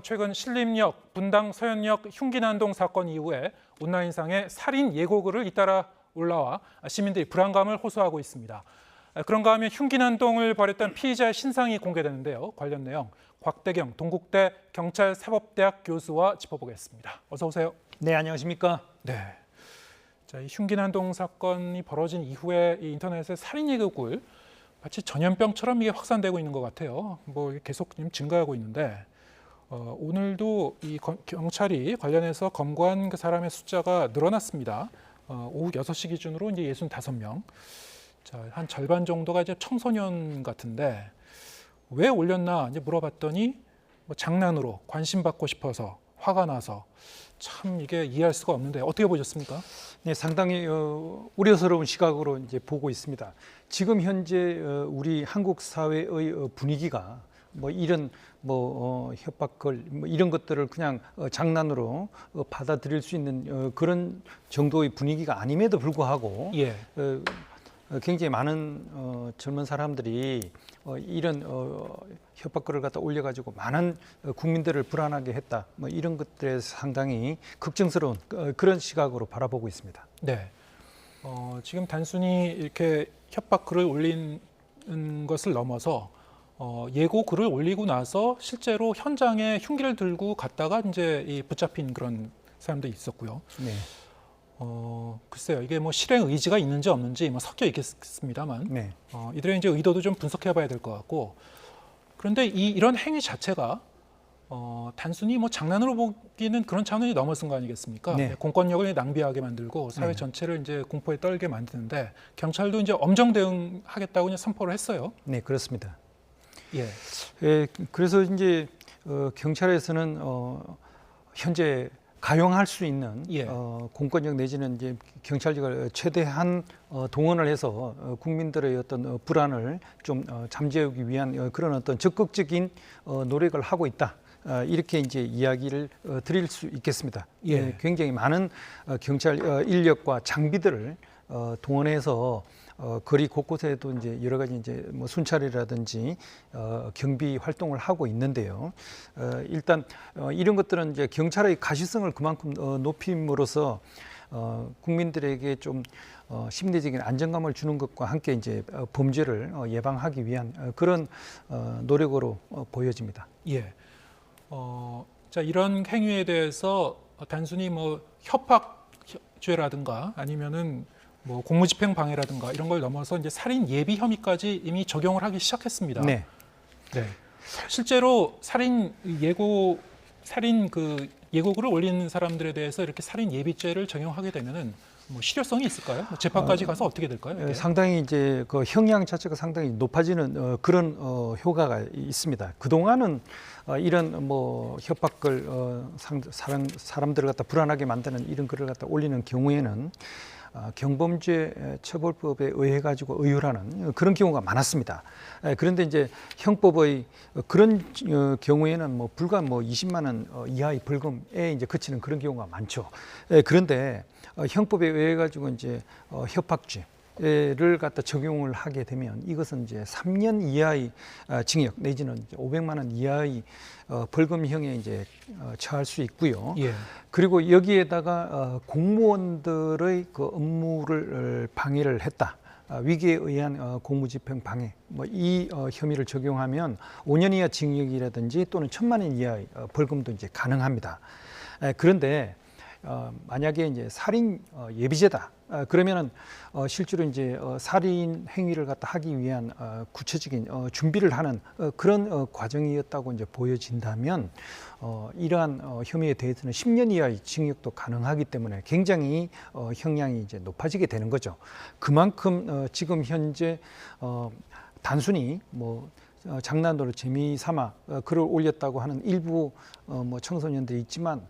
최근 신림역, 분당 서현역 흉기난동 사건 이후에 온라인상에 살인 예고글을 잇따라 올라와 시민들이 불안감을 호소하고 있습니다. 그런가 하면 흉기난동을 벌였던 피의자의 신상이 공개되는데요. 관련 내용 곽대경 동국대 경찰사법대학 교수와 짚어보겠습니다. 어서 오세요. 네, 안녕하십니까? 네. 자, 이 흉기난동 사건이 벌어진 이후에 이 인터넷에 살인 예고글 마치 전염병처럼 이게 확산되고 있는 것 같아요. 뭐 계속 증가하고 있는데 오늘도 이 경찰이 관련해서 검거한 그 사람의 숫자가 늘어났습니다. 오후 6시 기준으로 이제 65명. 자, 한 절반 정도가 이제 청소년 같은데 왜 올렸나 이제 물어봤더니 뭐 장난으로 관심 받고 싶어서 화가 나서 참 이게 이해할 수가 없는데 어떻게 보셨습니까? 네, 상당히 우려스러운 시각으로 이제 보고 있습니다. 지금 현재 우리 한국 사회의 분위기가 뭐 이런 협박글 뭐 이런 것들을 그냥 장난으로 받아들일 수 있는 그런 정도의 분위기가 아님에도 불구하고 예. 굉장히 많은 젊은 사람들이 이런 협박글을 갖다 올려가지고 많은 국민들을 불안하게 했다. 뭐 이런 것들에 상당히 걱정스러운 그런 시각으로 바라보고 있습니다. 네. 지금 단순히 이렇게 협박글을 올린 것을 넘어서 예고 글을 올리고 나서 실제로 현장에 흉기를 들고 갔다가 이제 이 붙잡힌 그런 사람도 있었고요. 네. 글쎄요, 이게 뭐 실행 의지가 있는지 없는지 뭐 섞여 있겠습니다만, 네. 이들의 이제 의도도 좀 분석해봐야 될 것 같고, 그런데 이런 행위 자체가 단순히 뭐 장난으로 보기는 그런 차원이 넘어선 거 아니겠습니까? 네. 공권력을 낭비하게 만들고 사회 네. 전체를 이제 공포에 떨게 만드는데 경찰도 이제 엄정 대응하겠다고 그냥 선포를 했어요. 네, 그렇습니다. 예. 그래서 이제 경찰에서는 현재 가용할 수 있는 예. 공권력 내지는 이제 경찰력을 최대한 동원을 해서 국민들의 어떤 불안을 좀 잠재우기 위한 그런 어떤 적극적인 노력을 하고 있다. 이렇게 이제 이야기를 드릴 수 있겠습니다. 예. 굉장히 많은 경찰 인력과 장비들을 동원해서 거리 곳곳에도 이제 여러 가지 이제 뭐 순찰이라든지 경비 활동을 하고 있는데요. 일단 이런 것들은 이제 경찰의 가시성을 그만큼 높임으로써 국민들에게 좀 심리적인 안정감을 주는 것과 함께 이제 범죄를 예방하기 위한 그런 노력으로 보여집니다. 예. 자, 이런 행위에 대해서 단순히 뭐 협박죄라든가 아니면은 뭐 공무집행 방해라든가 이런 걸 넘어서 이제 살인 예비 혐의까지 이미 적용을 하기 시작했습니다. 네. 네. 실제로 살인 그 예고글을 올리는 사람들에 대해서 이렇게 살인 예비죄를 적용하게 되면은 뭐 실효성이 있을까요? 재판까지 가서 어떻게 될까요? 이게? 상당히 이제 그 형량 자체가 상당히 높아지는 그런 효과가 있습니다. 그 동안은 이런 뭐 협박글 사람들을 갖다 불안하게 만드는 이런 글을 갖다 올리는 경우에는 경범죄 처벌법에 의해 가지고 의율하는 그런 경우가 많았습니다. 그런데 이제 형법의 그런 경우에는 뭐 불과 뭐 20만 원 이하의 벌금에 이제 그치는 그런 경우가 많죠. 그런데 형법에 의해 가지고 이제 협박죄를 갖다 적용을 하게 되면 이것은 이제 3년 이하의 징역 내지는 500만 원 이하의 벌금형에 이제 처할 수 있고요. 예. 그리고 여기에다가 공무원들의 그 업무를 방해를 했다. 위기에 의한 공무집행 방해 뭐 이 혐의를 적용하면 5년 이하 징역이라든지 또는 1,000만 원 이하의 벌금도 이제 가능합니다. 그런데 만약에 이제 살인 예비죄다. 그러면은 실제로 이제 살인 행위를 갖다 하기 위한 구체적인 준비를 하는 그런 과정이었다고 이제 보여진다면 이러한 혐의에 대해서는 10년 이하의 징역도 가능하기 때문에 굉장히 형량이 이제 높아지게 되는 거죠. 그만큼 지금 현재 단순히 뭐 장난으로 재미삼아 글을 올렸다고 하는 일부 뭐 청소년들이 있지만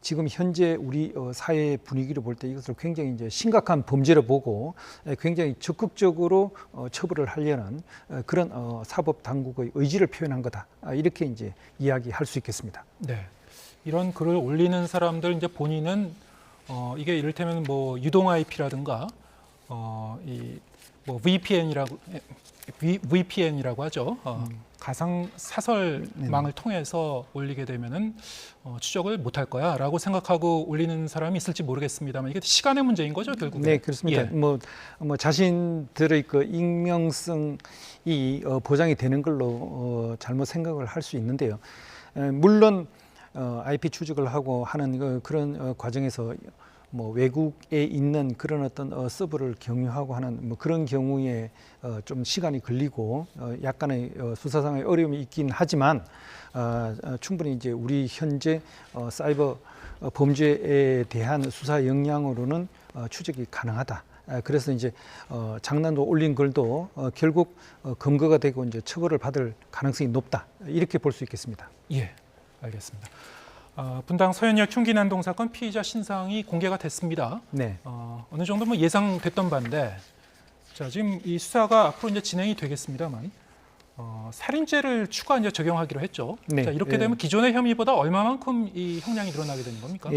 지금 현재 우리 사회 분위기를 볼 때 이것을 굉장히 이제 심각한 범죄로 보고 굉장히 적극적으로 처벌을 하려는 그런 사법 당국의 의지를 표현한 거다. 이렇게 이제 이야기할 수 있겠습니다. 네. 이런 글을 올리는 사람들 이제 본인은 이게 이를테면 뭐 유동 IP라든가 이뭐 VPN이라고 하죠. 가상 사설망을 통해서 올리게 되면은 추적을 못할 거야라고 생각하고 올리는 사람이 있을지 모르겠습니다만 이게 시간의 문제인 거죠, 결국에. 네, 그렇습니다. 예. 뭐 자신들의 그 익명성이 보장이 되는 걸로 잘못 생각을 할 수 있는데요. 물론 IP 추적을 하고 하는 그런 과정에서 뭐 외국에 있는 그런 어떤 서버를 경유하고 하는 뭐 그런 경우에 좀 시간이 걸리고 약간의 수사상의 어려움이 있긴 하지만 충분히 이제 우리 현재 사이버 범죄에 대한 수사 역량으로는 추적이 가능하다. 그래서 이제 장난도 올린 글도 결국 검거가 되고 이제 처벌을 받을 가능성이 높다. 이렇게 볼 수 있겠습니다. 예, 알겠습니다. 분당 서현역 흉기 난동 사건 피의자 신상이 공개가 됐습니다. 네. 어느 정도 뭐 예상됐던 바인데, 자 지금 이 수사가 앞으로 이제 진행이 되겠습니다만, 살인죄를 추가 이제 적용하기로 했죠. 네. 자 이렇게 되면 기존의 혐의보다 얼마만큼 이 형량이 늘어나게 되는 겁니까?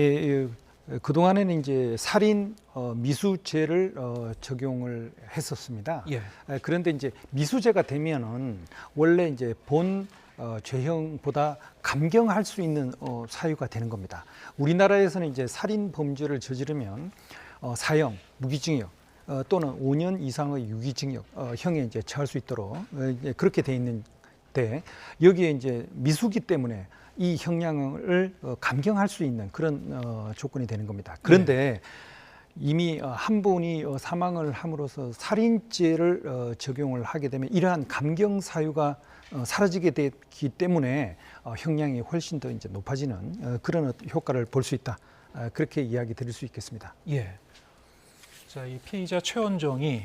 그 동안에는 이제 살인 미수죄를 적용을 했었습니다. 예. 그런데 이제 미수죄가 되면은 원래 이제 본 죄형보다 감경할 수 있는 사유가 되는 겁니다. 우리나라에서는 이제 살인 범죄를 저지르면 사형, 무기징역 또는 5년 이상의 유기징역 형에 이제 처할 수 있도록 그렇게 돼 있는데 여기에 이제 미수기 때문에 이 형량을 감경할 수 있는 그런 조건이 되는 겁니다. 그런데 이미 한 분이 사망을 함으로써 살인죄를 적용을 하게 되면 이러한 감경 사유가 사라지게 되기 때문에 형량이 훨씬 더 이제 높아지는 그런 효과를 볼 수 있다. 그렇게 이야기 드릴 수 있겠습니다. 예. 자, 이 피의자 최원정이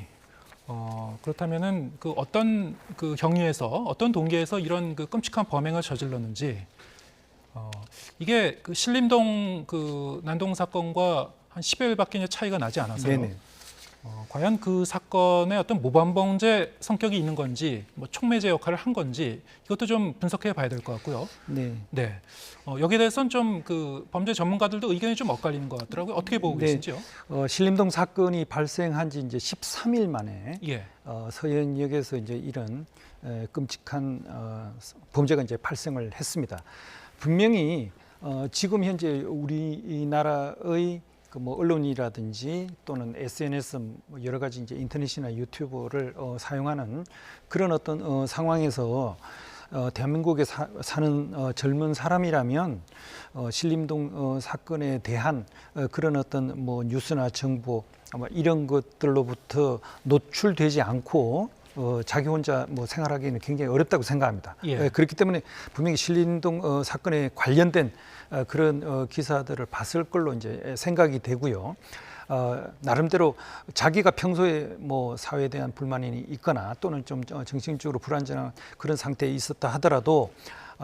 그렇다면은 그 어떤 그 경위에서 어떤 동기에서 이런 그 끔찍한 범행을 저질렀는지 이게 그 신림동 그 난동 사건과 한 10여일밖에 차이가 나지 않아서요. 네네. 과연 그 사건에 어떤 모범범죄 성격이 있는 건지, 뭐 촉매제 역할을 한 건지 이것도 좀 분석해 봐야 될 것 같고요. 네. 네. 여기에 대해서는 좀 그 범죄 전문가들도 의견이 좀 엇갈리는 것 같더라고요. 어떻게 보고 네. 계신지요? 신림동 사건이 발생한 지 이제 13일 만에 예. 서현역에서 이제 이런 끔찍한 범죄가 이제 발생을 했습니다. 분명히 지금 현재 우리나라의 그 뭐 언론이라든지 또는 SNS 뭐 여러 가지 이제 인터넷이나 유튜브를 사용하는 그런 어떤 상황에서 대한민국에 사는 젊은 사람이라면 신림동 사건에 대한 그런 어떤 뭐 뉴스나 정보 아마 이런 것들로부터 노출되지 않고 자기 혼자 뭐 생활하기는 굉장히 어렵다고 생각합니다. 예. 그렇기 때문에 분명히 신림동 사건에 관련된 그런 기사들을 봤을 걸로 이제 생각이 되고요. 나름대로 자기가 평소에 뭐 사회에 대한 불만이 있거나 또는 좀 정신적으로 불안정한 그런 상태에 있었다 하더라도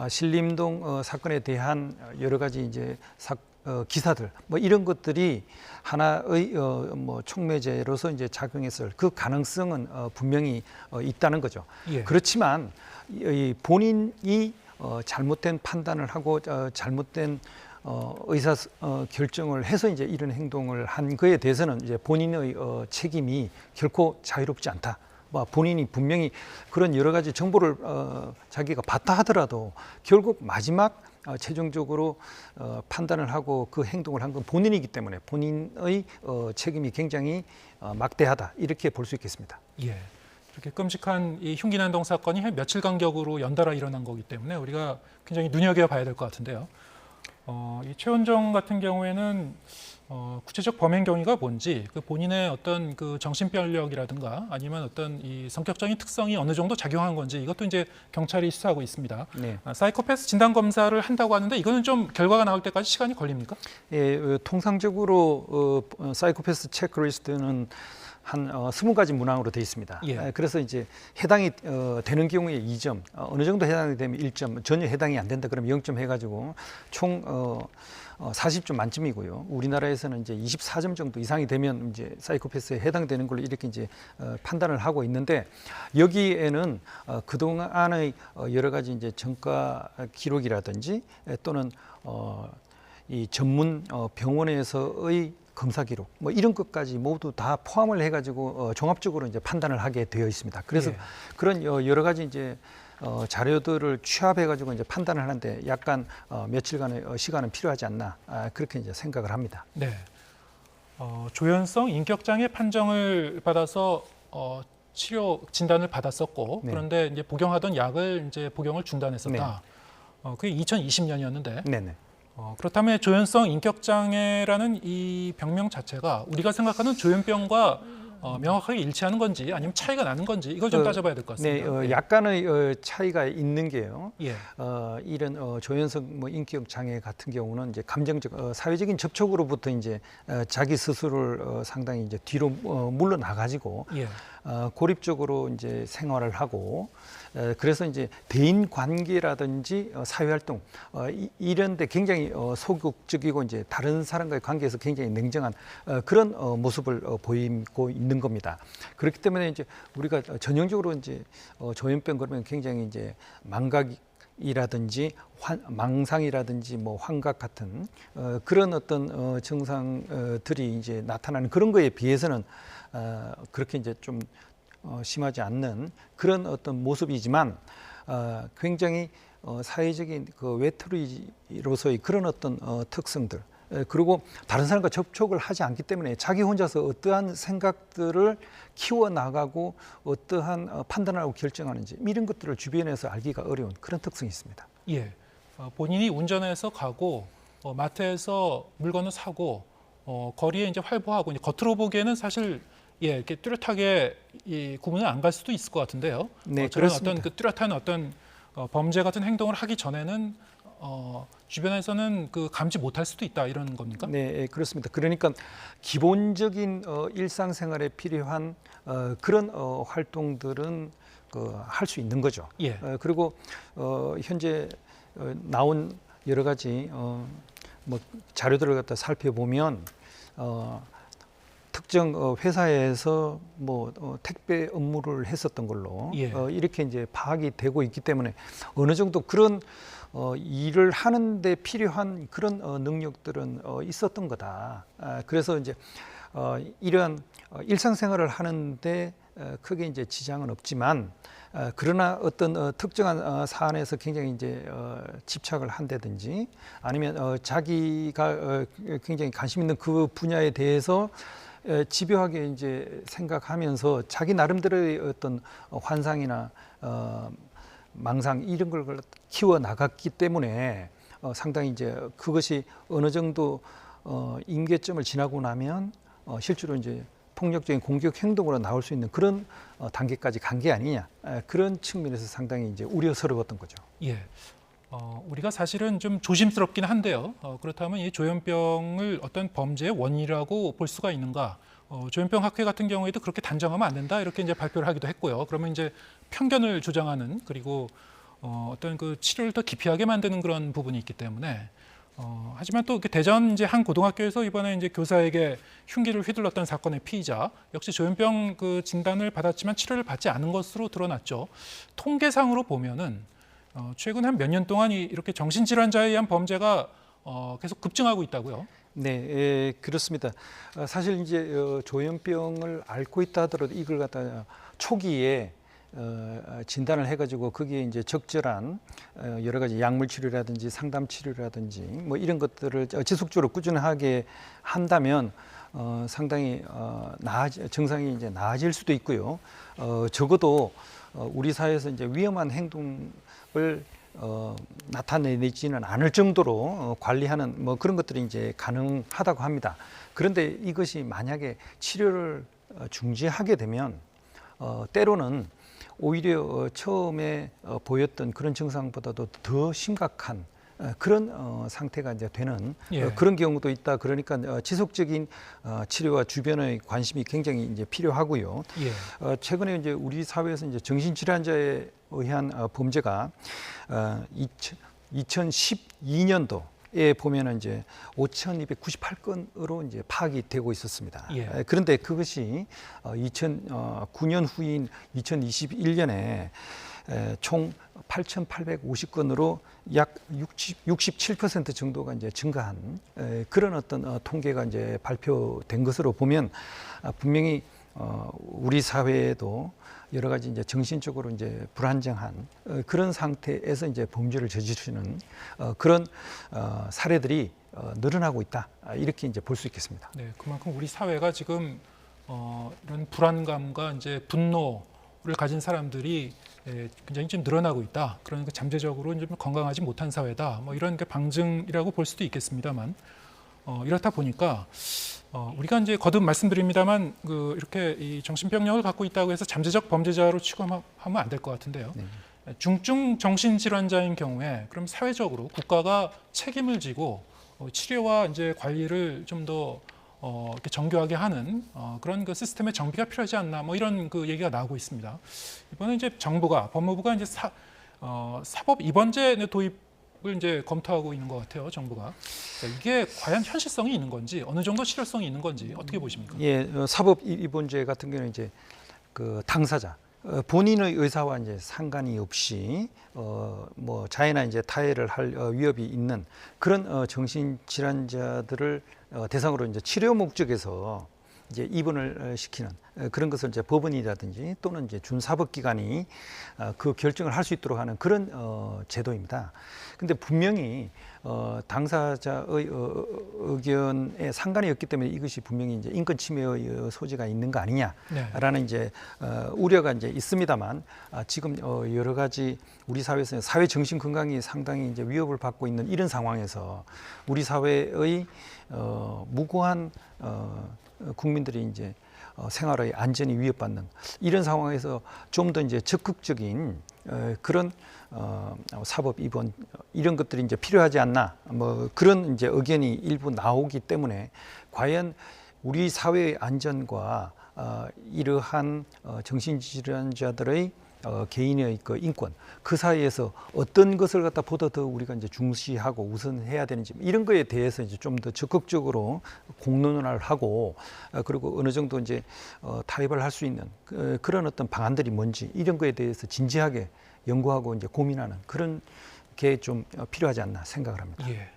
신림동 사건에 대한 여러 가지 이제 기사들 뭐 이런 것들이 하나의 뭐 촉매제로서 이제 작용했을 그 가능성은 분명히 있다는 거죠. 예. 그렇지만 이 본인이 잘못된 판단을 하고 잘못된 의사 결정을 해서 이제 이런 행동을 한 거에 대해서는 이제 본인의 책임이 결코 자유롭지 않다. 본인이 분명히 그런 여러 가지 정보를 자기가 봤다 하더라도 결국 마지막 최종적으로 판단을 하고 그 행동을 한 건 본인이기 때문에 본인의 책임이 굉장히 막대하다 이렇게 볼 수 있겠습니다. 예. 이렇게 끔찍한 이 흉기 난동 사건이 한 며칠 간격으로 연달아 일어난 거기 때문에 우리가 굉장히 눈여겨봐야 될 것 같은데요. 이 최원정 같은 경우에는 구체적 범행 경위가 뭔지, 그 본인의 어떤 그 정신병력이라든가 아니면 어떤 이 성격적인 특성이 어느 정도 작용한 건지 이것도 이제 경찰이 수사하고 있습니다. 네. 사이코패스 진단 검사를 한다고 하는데 이거는 좀 결과가 나올 때까지 시간이 걸립니까? 예, 통상적으로 사이코패스 체크리스트는 한 20가지 문항으로 되어 있습니다. 예. 그래서 이제 해당이 되는 경우에 2점, 어느 정도 해당이 되면 1점, 전혀 해당이 안 된다 그러면 0점 해가지고 총 40점 만점이고요. 우리나라에서는 이제 24점 정도 이상이 되면 이제 사이코패스에 해당되는 걸로 이렇게 이제 판단을 하고 있는데 여기에는 그동안의 여러 가지 이제 전과 기록이라든지 또는 이 전문 병원에서의 검사 기록 뭐 이런 것까지 모두 다 포함을 해가지고 종합적으로 이제 판단을 하게 되어 있습니다. 그래서 예. 그런 여러 가지 이제 자료들을 취합해가지고 이제 판단을 하는데 약간 며칠간의 시간은 필요하지 않나 그렇게 이제 생각을 합니다. 네. 조현성 인격장애 판정을 받아서 치료 진단을 받았었고 네. 그런데 이제 복용하던 약을 이제 복용을 중단했었다. 그게 2020년이었는데 네네. 그렇다면 조현성 인격장애라는 이 병명 자체가 우리가 생각하는 조현병과 명확하게 일치하는 건지 아니면 차이가 나는 건지 이걸 좀 따져봐야 될 것 같습니다. 네, 약간의 차이가 있는 게요. 예. 이런 조현성 뭐 인격 장애 같은 경우는 이제 감정적 사회적인 접촉으로부터 이제 자기 스스로를 상당히 이제 뒤로 물러나 가지고 예. 고립적으로 이제 생활을 하고 그래서 이제 대인 관계라든지 사회 활동 이런데 굉장히 소극적이고 이제 다른 사람과의 관계에서 굉장히 냉정한 그런 모습을 보이고 있는 겁니다. 그렇기 때문에 이제 우리가 전형적으로 이제 조현병 그러면 굉장히 이제 망각이라든지 망상이라든지 뭐 환각 같은 그런 어떤 증상들이 이제 나타나는 그런 거에 비해서는 그렇게 이제 좀 심하지 않는 그런 어떤 모습이지만 굉장히 사회적인 그 외톨이로서의 그런 어떤 특성들 그리고 다른 사람과 접촉을 하지 않기 때문에 자기 혼자서 어떠한 생각들을 키워나가고 어떠한 판단을 하고 결정하는지 이런 것들을 주변에서 알기가 어려운 그런 특성이 있습니다. 예. 본인이 운전해서 가고 마트에서 물건을 사고 거리에 이제 활보하고 이제 겉으로 보기에는 사실 이렇게 뚜렷하게 구분은 안 갈 수도 있을 것 같은데요. 네, 저런 그렇습니다. 어떤 그 뚜렷한 어떤 범죄 같은 행동을 하기 전에는 주변에서는 그 감지 못할 수도 있다 이런 겁니까? 네, 그렇습니다. 그러니까 기본적인 일상생활에 필요한 그런 활동들은 할 수 있는 거죠. 예. 그리고 현재 나온 여러 가지 뭐 자료들을 갖다 살펴보면 특정 회사에서 뭐 택배 업무를 했었던 걸로 예. 이렇게 이제 파악이 되고 있기 때문에 어느 정도 그런 일을 하는데 필요한 그런 능력들은 있었던 거다. 그래서 이제 이러한 일상생활을 하는데 크게 이제 지장은 없지만 그러나 어떤 특정한 사안에서 굉장히 이제 집착을 한다든지 아니면 자기가 굉장히 관심 있는 그 분야에 대해서 집요하게 이제 생각하면서 자기 나름대로의 어떤 환상이나 망상 이런 걸 키워 나갔기 때문에 상당히 이제 그것이 어느 정도 임계점을 지나고 나면 실제로 이제 폭력적인 공격 행동으로 나올 수 있는 그런 단계까지 간 게 아니냐 그런 측면에서 상당히 이제 우려스러웠던 거죠. 예. 우리가 사실은 좀 조심스럽긴 한데요. 그렇다면 이 조현병을 어떤 범죄의 원인이라고 볼 수가 있는가? 조현병 학회 같은 경우에도 그렇게 단정하면 안 된다 이렇게 이제 발표를 하기도 했고요. 그러면 이제 편견을 조장하는 그리고 어떤 그 치료를 더 기피하게 만드는 그런 부분이 있기 때문에 하지만 또 대전 이제 한 고등학교에서 이번에 이제 교사에게 흉기를 휘둘렀던 사건의 피의자 역시 조현병 그 진단을 받았지만 치료를 받지 않은 것으로 드러났죠. 통계상으로 보면은 최근 한 몇 년 동안 이렇게 정신질환자에 의한 범죄가 계속 급증하고 있다고요. 네, 그렇습니다. 사실 이제 조현병을 앓고 있다 하더라도 이걸 갖다 초기에 진단을 해가지고 거기에 이제 적절한 여러 가지 약물 치료라든지 상담 치료라든지 뭐 이런 것들을 지속적으로 꾸준하게 한다면 상당히 증상이 이제 나아질 수도 있고요. 적어도 우리 사회에서 이제 위험한 행동을 나타내지는 않을 정도로 관리하는 뭐 그런 것들이 이제 가능하다고 합니다. 그런데 이것이 만약에 치료를 중지하게 되면 때로는 오히려 처음에 보였던 그런 증상보다도 더 심각한 그런 상태가 이제 되는 그런 경우도 있다. 그러니까 지속적인 치료와 주변의 관심이 굉장히 이제 필요하고요. 최근에 이제 우리 사회에서 이제 정신질환자에 의한 범죄가 2012년도에 보면은 이제 5,298건으로 이제 파악이 되고 있었습니다. 그런데 그것이 2009년 후인 2021년에 총 8,850건으로 약 67% 정도가 이제 증가한 그런 어떤 통계가 이제 발표된 것으로 보면 분명히 우리 사회에도 여러 가지 이제 정신적으로 이제 불안정한 그런 상태에서 이제 범죄를 저지르는 그런 사례들이 늘어나고 있다, 이렇게 이제 볼 수 있겠습니다. 네, 그만큼 우리 사회가 지금 이런 불안감과 이제 분노를 가진 사람들이 굉장히 좀 늘어나고 있다. 그러니까 잠재적으로 좀 건강하지 못한 사회다. 뭐 이런 게 방증이라고 볼 수도 있겠습니다만, 이렇다 보니까 우리가 이제 거듭 말씀드립니다만, 이렇게 이 정신병력을 갖고 있다고 해서 잠재적 범죄자로 취급하면 안 될 것 같은데요. 네. 중증 정신질환자인 경우에 그럼 사회적으로 국가가 책임을 지고 치료와 이제 관리를 좀 더 이렇게 정교하게 하는 그런 그 시스템의 정비가 필요하지 않나, 뭐 이런 그 얘기가 나오고 있습니다. 이번에 이제 정부가, 법무부가 이제 사법 입원제 도입을 이제 검토하고 있는 것 같아요, 정부가. 이게 과연 현실성이 있는 건지, 어느 정도 실효성이 있는 건지 어떻게 보십니까? 예, 사법 입원제 같은 경우는 이제 그 당사자 본인의 의사와 이제 상관이 없이 뭐 자해나 이제 타해를 할 위협이 있는 그런 정신질환자들을 대상으로 이제 치료 목적에서 이제 입원을 시키는 그런 것을 이제 법원이라든지 또는 이제 준사법기관이 그 결정을 할 수 있도록 하는 그런 제도입니다. 근데 분명히 당사자의 의견에 상관이 없기 때문에 이것이 분명히 이제 인권 침해의 소지가 있는 거 아니냐라는 이제 우려가 이제 있습니다만, 지금 여러 가지 우리 사회에서 사회 정신 건강이 상당히 이제 위협을 받고 있는 이런 상황에서 우리 사회의 무고한 국민들이 이제 생활의 안전이 위협받는 이런 상황에서 좀 더 이제 적극적인 그런 사법 입원 이런 것들이 이제 필요하지 않나, 뭐 그런 이제 의견이 일부 나오기 때문에 과연 우리 사회의 안전과 이러한 정신질환자들의 개인의 그 인권, 그 사이에서 어떤 것을 갖다 보다 더 우리가 이제 중시하고 우선해야 되는지, 이런 거에 대해서 이제 좀 더 적극적으로 공론화를 하고, 그리고 어느 정도 이제 타협을 할 수 있는 그런 어떤 방안들이 뭔지, 이런 거에 대해서 진지하게 연구하고 이제 고민하는 그런 게 좀 필요하지 않나 생각을 합니다. 예.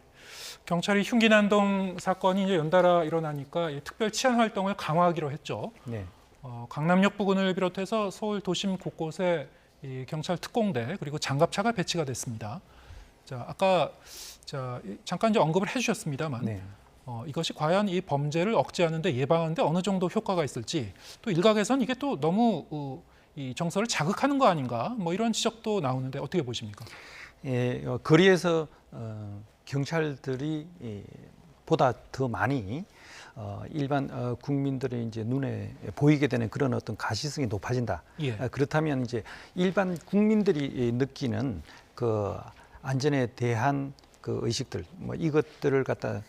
경찰이 흉기난동 사건이 이제 연달아 일어나니까 특별 치안 활동을 강화하기로 했죠. 네. 강남역 부근을 비롯해서 서울 도심 곳곳에 이 경찰 특공대 그리고 장갑차가 배치가 됐습니다. 자, 아까 잠깐 이제 언급을 해주셨습니다만, 네. 이것이 과연 이 범죄를 억제하는데, 예방하는데 어느 정도 효과가 있을지, 또 일각에선 이게 또 너무 이 정서를 자극하는 거 아닌가, 뭐 이런 지적도 나오는데 어떻게 보십니까? 예, 거리에서 경찰들이 보다 더 많이 일반 국민들의 이제 눈에 보이게 되는 그런 어떤 가시성이 높아진다. 예. 그렇다면 이제 일반 국민들이 느끼는 그 안전에 대한 그 의식들, 뭐 이것들을 갖다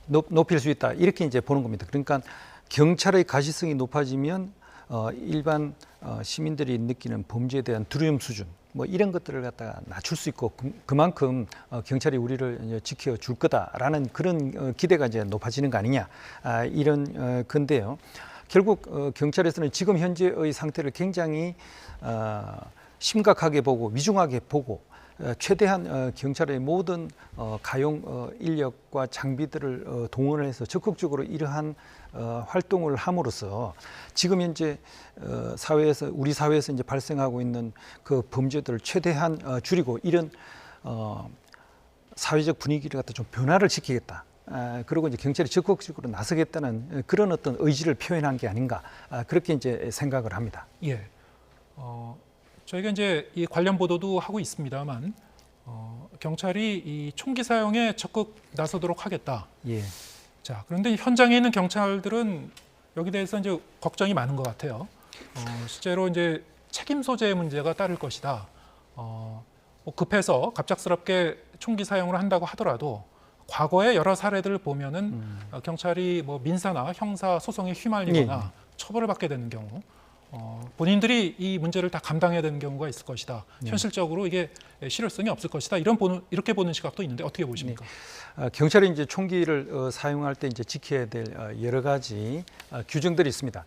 높일 수 있다, 이렇게 이제 보는 겁니다. 그러니까 경찰의 가시성이 높아지면 일반 시민들이 느끼는 범죄에 대한 두려움 수준, 뭐 이런 것들을 갖다가 낮출 수 있고, 그만큼 경찰이 우리를 이제 지켜줄 거다라는 그런 기대가 이제 높아지는 거 아니냐, 이런 건데요. 결국 경찰에서는 지금 현재의 상태를 굉장히 심각하게 보고 위중하게 보고, 최대한 경찰의 모든 가용 인력과 장비들을 동원을 해서 적극적으로 이러한 활동을 함으로써 지금 현재 사회에서, 우리 사회에서 이제 발생하고 있는 그 범죄들을 최대한 줄이고, 이런 사회적 분위기를 갖다 좀 변화를 시키겠다. 그리고 이제 경찰이 적극적으로 나서겠다는 그런 어떤 의지를 표현한 게 아닌가, 그렇게 이제 생각을 합니다. 예. 저희가 이제 이 관련 보도도 하고 있습니다만, 경찰이 이 총기 사용에 적극 나서도록 하겠다. 예. 자, 그런데 현장에 있는 경찰들은 여기 대해서 이제 걱정이 많은 것 같아요. 실제로 이제 책임 소재의 문제가 따를 것이다. 뭐 급해서 갑작스럽게 총기 사용을 한다고 하더라도 과거의 여러 사례들을 보면은 경찰이 뭐 민사나 형사 소송에 휘말리거나 처벌을 받게 되는 경우, 본인들이 이 문제를 다 감당해야 되는 경우가 있을 것이다. 현실적으로 이게 실효성이 없을 것이다. 이렇게 보는 시각도 있는데 어떻게 보십니까? 경찰이 이제 총기를 사용할 때 이제 지켜야 될 여러 가지 규정들이 있습니다.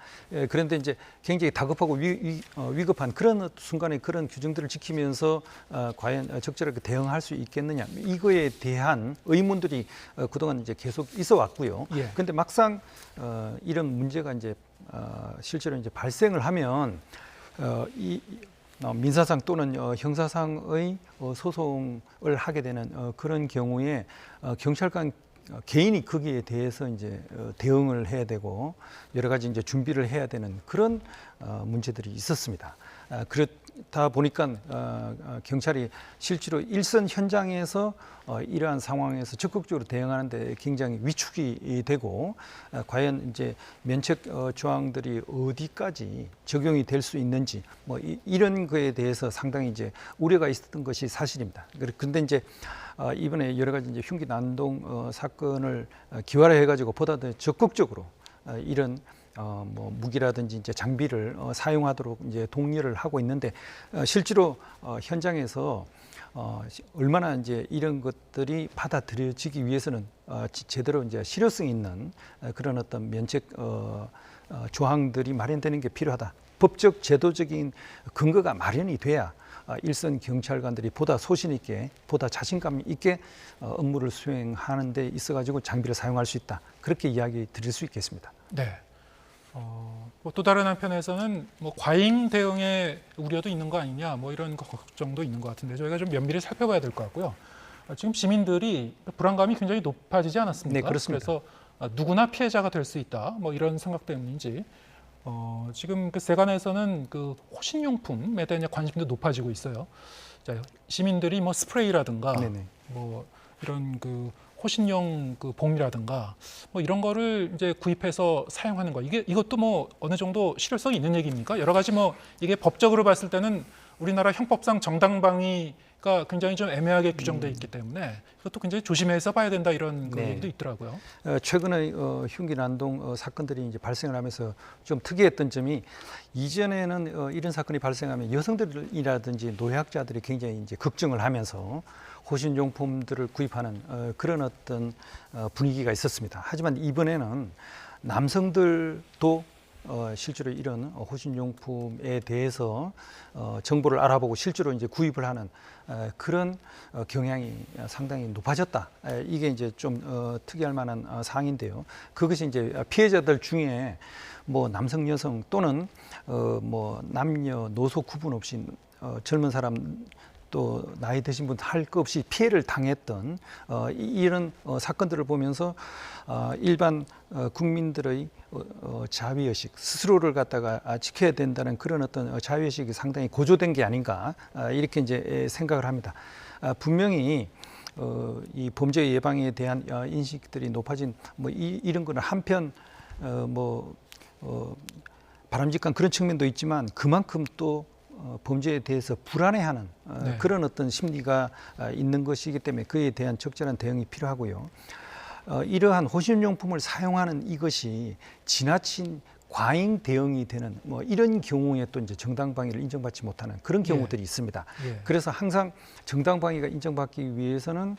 그런데 이제 굉장히 다급하고 위급한 그런 순간에 그런 규정들을 지키면서 과연 적절하게 대응할 수 있겠느냐, 이거에 대한 의문들이 그동안 이제 계속 있어 왔고요. 예. 그런데 막상 이런 문제가 이제 실제로 이제 발생을 하면 민사상 또는 형사상의 소송을 하게 되는 그런 경우에 경찰관 개인이 거기에 대해서 이제 대응을 해야 되고 여러 가지 이제 준비를 해야 되는 그런 문제들이 있었습니다. 그렇다 보니까 경찰이 실제로 일선 현장에서 이러한 상황에서 적극적으로 대응하는데 굉장히 위축이 되고 과연 이제 면책 조항들이 어디까지 적용이 될 수 있는지 뭐 이런 거에 대해서 상당히 이제 우려가 있었던 것이 사실입니다. 그런데 이제 이번에 여러 가지 이제 흉기 난동 사건을 기화해 가지고 보다 더 적극적으로 이런 뭐 무기라든지 이제 장비를 사용하도록 이제 독려를 하고 있는데 실제로 현장에서 얼마나 이제 이런 것들이 받아들여지기 위해서는 제대로 이제 실효성 있는 그런 어떤 면책 조항들이 마련되는 게 필요하다. 법적 제도적인 근거가 마련이 돼야 일선 경찰관들이 보다 소신 있게, 보다 자신감 있게 업무를 수행하는 데 있어가지고 장비를 사용할 수 있다. 그렇게 이야기 드릴 수 있겠습니다. 네. 또 다른 한편에서는 뭐 과잉 대응의 우려도 있는 거 아니냐, 뭐 이런 걱정도 있는 것 같은데 저희가 좀 면밀히 살펴봐야 될 것 같고요. 지금 시민들이 불안감이 굉장히 높아지지 않았습니까? 네, 그렇습니다. 그래서 누구나 피해자가 될 수 있다, 뭐 이런 생각 때문인지 지금 그 세간에서는 그 호신용품에 대한 관심도 높아지고 있어요. 자, 시민들이 뭐 스프레이라든가 네네. 뭐 이런 그 호신용 그 봉이라든가 뭐 이런 거를 이제 구입해서 사용하는 거, 이것도 뭐 어느 정도 실효성이 있는 얘기입니까? 여러 가지 뭐 이게 법적으로 봤을 때는 우리나라 형법상 정당방위가 굉장히 좀 애매하게 규정돼 있기 때문에 이것도 굉장히 조심해서 봐야 된다, 이런 그 네. 얘기도 있더라고요. 최근에 흉기 난동 사건들이 이제 발생을 하면서 좀 특이했던 점이, 이전에는 이런 사건이 발생하면 여성들이라든지 노약자들이 굉장히 이제 걱정을 하면서 호신용품들을 구입하는 그런 어떤 분위기가 있었습니다. 하지만 이번에는 남성들도 실제로 이런 호신용품에 대해서 정보를 알아보고 실제로 이제 구입을 하는 그런 경향이 상당히 높아졌다. 이게 이제 좀 특이할 만한 사항인데요. 그것이 이제 피해자들 중에 뭐 남성, 여성 또는 뭐 남녀, 노소 구분 없이 젊은 사람 또 나이 드신 분 할 것 없이 피해를 당했던 이런 사건들을 보면서 일반 국민들의 자위의식, 스스로를 갖다가 지켜야 된다는 그런 어떤 자위의식이 상당히 고조된 게 아닌가, 이렇게 이제 생각을 합니다. 분명히 이 범죄 예방에 대한 인식들이 높아진 뭐 이런 거는 한편 바람직한 그런 측면도 있지만 그만큼 또 범죄에 대해서 불안해하는 네. 그런 어떤 심리가 있는 것이기 때문에 그에 대한 적절한 대응이 필요하고요. 이러한 호신용품을 사용하는 이것이 지나친 과잉 대응이 되는 뭐 이런 경우에 또 이제 정당방위를 인정받지 못하는 그런 경우들이 있습니다. 예. 그래서 항상 정당방위가 인정받기 위해서는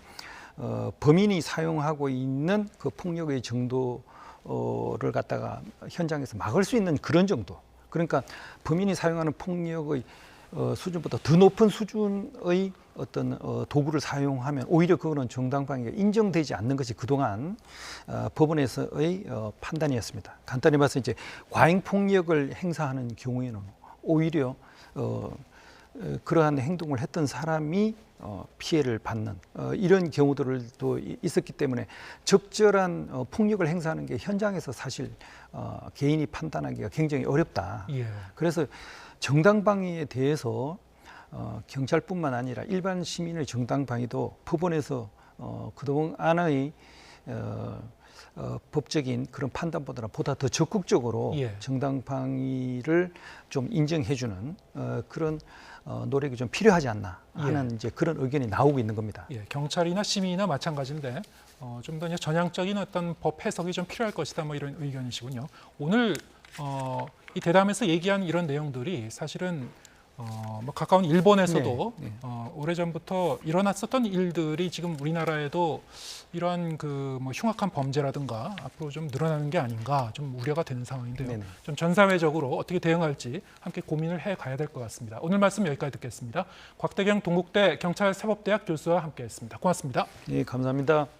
범인이 사용하고 있는 그 폭력의 정도를 갖다가 현장에서 막을 수 있는 그런 정도. 그러니까 범인이 사용하는 폭력의 수준보다 더 높은 수준의 어떤 도구를 사용하면 오히려 그거는 정당방위가 인정되지 않는 것이 그동안 법원에서의 판단이었습니다. 간단히 봐서 이제 과잉 폭력을 행사하는 경우에는 오히려 그러한 행동을 했던 사람이 피해를 받는 이런 경우들도 있었기 때문에 적절한 폭력을 행사하는 게 현장에서 사실 개인이 판단하기가 굉장히 어렵다. 예. 그래서 정당방위에 대해서 경찰뿐만 아니라 일반 시민의 정당방위도 법원에서 그동안의 법적인 그런 판단보다는 보다 더 적극적으로 예. 정당방위를 좀 인정해주는 그런 노력이 좀 필요하지 않나 하는 이제 그런 의견이 나오고 있는 겁니다. 예, 경찰이나 시민이나 마찬가지인데 좀 더 전향적인 어떤 법 해석이 좀 필요할 것이다, 뭐 이런 의견이시군요. 오늘 이 대담에서 얘기한 이런 내용들이 사실은 뭐 가까운 일본에서도 네, 네. 오래전부터 일어났었던 일들이 지금 우리나라에도 이러한 뭐 흉악한 범죄라든가 앞으로 좀 늘어나는 게 아닌가 좀 우려가 되는 상황인데요. 네네. 좀 전 사회적으로 어떻게 대응할지 함께 고민을 해 가야 될 것 같습니다. 오늘 말씀 여기까지 듣겠습니다. 곽대경 동국대 경찰사법대학 교수와 함께했습니다. 고맙습니다. 예, 감사합니다.